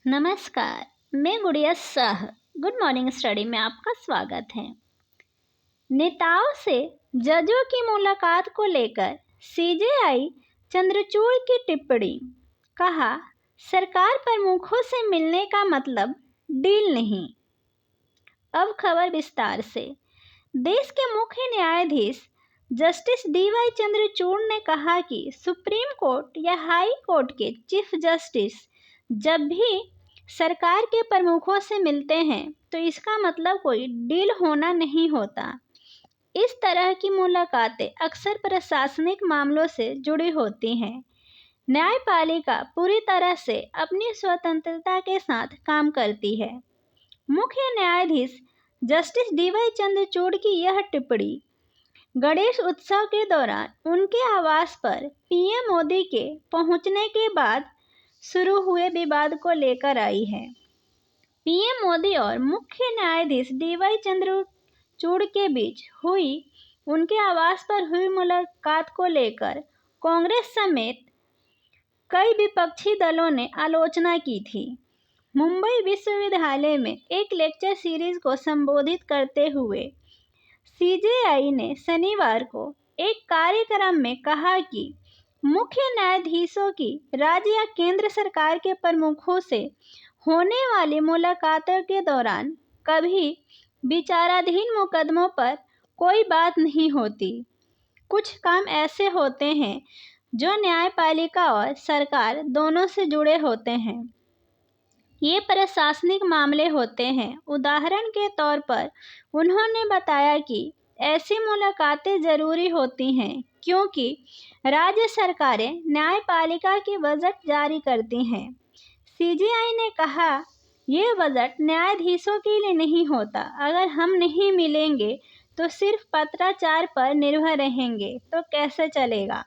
नमस्कार, मैं गुड़िया शाह। गुड मॉर्निंग स्टडी में आपका स्वागत है। नेताओं से जजों की मुलाकात को लेकर सीजेआई चंद्रचूड़ की टिप्पणी। कहा, सरकार प्रमुखों से मिलने का मतलब डील नहीं। अब खबर विस्तार से। देश के मुख्य न्यायाधीश जस्टिस डीवाई चंद्रचूड़ ने कहा कि सुप्रीम कोर्ट या हाई कोर्ट के चीफ जस्टिस जब भी सरकार के प्रमुखों से मिलते हैं तो इसका मतलब कोई डील होना नहीं होता। इस तरह की मुलाकातें अक्सर प्रशासनिक मामलों से जुड़ी होती हैं। न्यायपालिका पूरी तरह से अपनी स्वतंत्रता के साथ काम करती है। मुख्य न्यायाधीश जस्टिस डीवाई चंद्रचूड़ की यह टिप्पणी गणेश उत्सव के दौरान उनके आवास पर पीएम मोदी के पहुंचने के बाद शुरू हुए विवाद को लेकर आई है। पीएम मोदी और मुख्य न्यायाधीश डीवाई चंद्रचूड़ के बीच हुई उनके आवास पर हुई मुलाकात को लेकर कांग्रेस समेत कई विपक्षी दलों ने आलोचना की थी। मुंबई विश्वविद्यालय में एक लेक्चर सीरीज को संबोधित करते हुए सीजेआई ने शनिवार को एक कार्यक्रम में कहा कि मुख्य न्यायाधीशों की राज्य या केंद्र सरकार के प्रमुखों से होने वाली मुलाकातों के दौरान कभी विचाराधीन मुकदमों पर कोई बात नहीं होती। कुछ काम ऐसे होते हैं जो न्यायपालिका और सरकार दोनों से जुड़े होते हैं। ये प्रशासनिक मामले होते हैं। उदाहरण के तौर पर उन्होंने बताया कि ऐसी मुलाकातें जरूरी होती हैं क्योंकि राज्य सरकारें न्यायपालिका की बजट जारी करती हैं। सीजेआई ने कहा, ये बजट न्यायाधीशों के लिए नहीं होता। अगर हम नहीं मिलेंगे तो सिर्फ पत्राचार पर निर्भर रहेंगे तो कैसे चलेगा।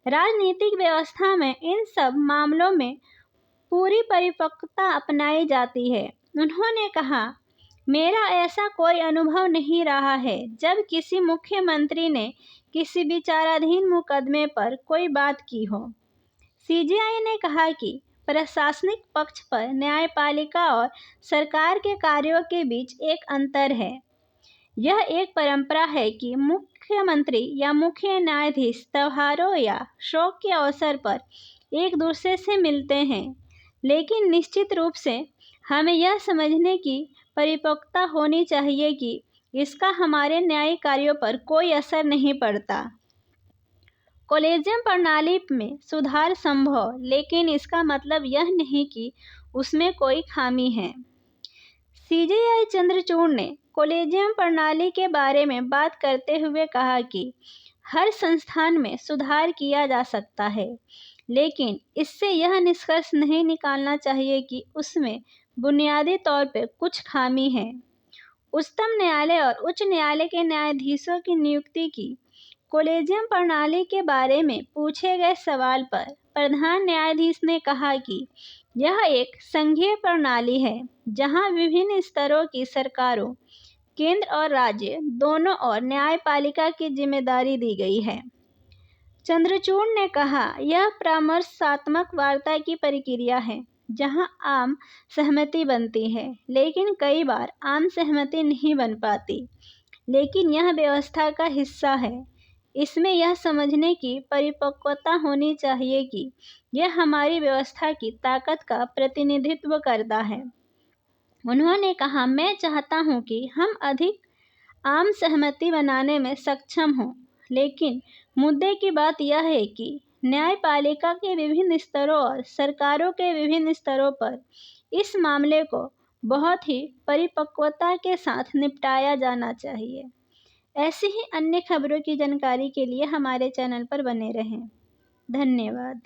राजनीतिक व्यवस्था में इन सब मामलों में पूरी परिपक्वता अपनाई जाती है। उन्होंने कहा, मेरा ऐसा कोई अनुभव नहीं रहा है जब किसी मुख्यमंत्री ने किसी विचाराधीन मुकदमे पर कोई बात की हो। सीजेआई ने कहा कि प्रशासनिक पक्ष पर न्यायपालिका और सरकार के कार्यों के बीच एक अंतर है। यह एक परंपरा है कि मुख्यमंत्री या मुख्य न्यायाधीश त्योहारों या शोक के अवसर पर एक दूसरे से मिलते हैं, लेकिन निश्चित रूप से हमें यह समझने की परिपक्वता होनी चाहिए कि इसका हमारे न्यायिक कार्यों पर कोई असर नहीं पड़ता। कॉलेजियम प्रणाली में सुधार संभव, लेकिन इसका मतलब यह नहीं कि उसमें कोई खामी है। सीजेआई चंद्रचूड़ ने कॉलेजियम प्रणाली के बारे में बात करते हुए कहा कि हर संस्थान में सुधार किया जा सकता है, लेकिन इससे यह निष्कर्ष नहीं निकालना चाहिए कि उसमें बुनियादी तौर पर कुछ खामी है। उच्चतम न्यायालय और उच्च न्यायालय के न्यायाधीशों की नियुक्ति की कॉलेजियम प्रणाली के बारे में पूछे गए सवाल पर प्रधान न्यायाधीश ने कहा कि यह एक संघीय प्रणाली है जहां विभिन्न स्तरों की सरकारों, केंद्र और राज्य दोनों और न्यायपालिका की जिम्मेदारी दी गई है। चंद्रचूड़ ने कहा, यह परामर्शात्मक वार्ता की प्रक्रिया है जहां आम सहमति बनती है, लेकिन कई बार आम सहमति नहीं बन पाती, लेकिन यह व्यवस्था का हिस्सा है। इसमें यह समझने की परिपक्वता होनी चाहिए कि यह हमारी व्यवस्था की ताकत का प्रतिनिधित्व करता है। उन्होंने कहा, मैं चाहता हूं कि हम अधिक आम सहमति बनाने में सक्षम हों, लेकिन मुद्दे की बात यह है कि न्यायपालिका के विभिन्न स्तरों और सरकारों के विभिन्न स्तरों पर इस मामले को बहुत ही परिपक्वता के साथ निपटाया जाना चाहिए। ऐसी ही अन्य खबरों की जानकारी के लिए हमारे चैनल पर बने रहें। धन्यवाद।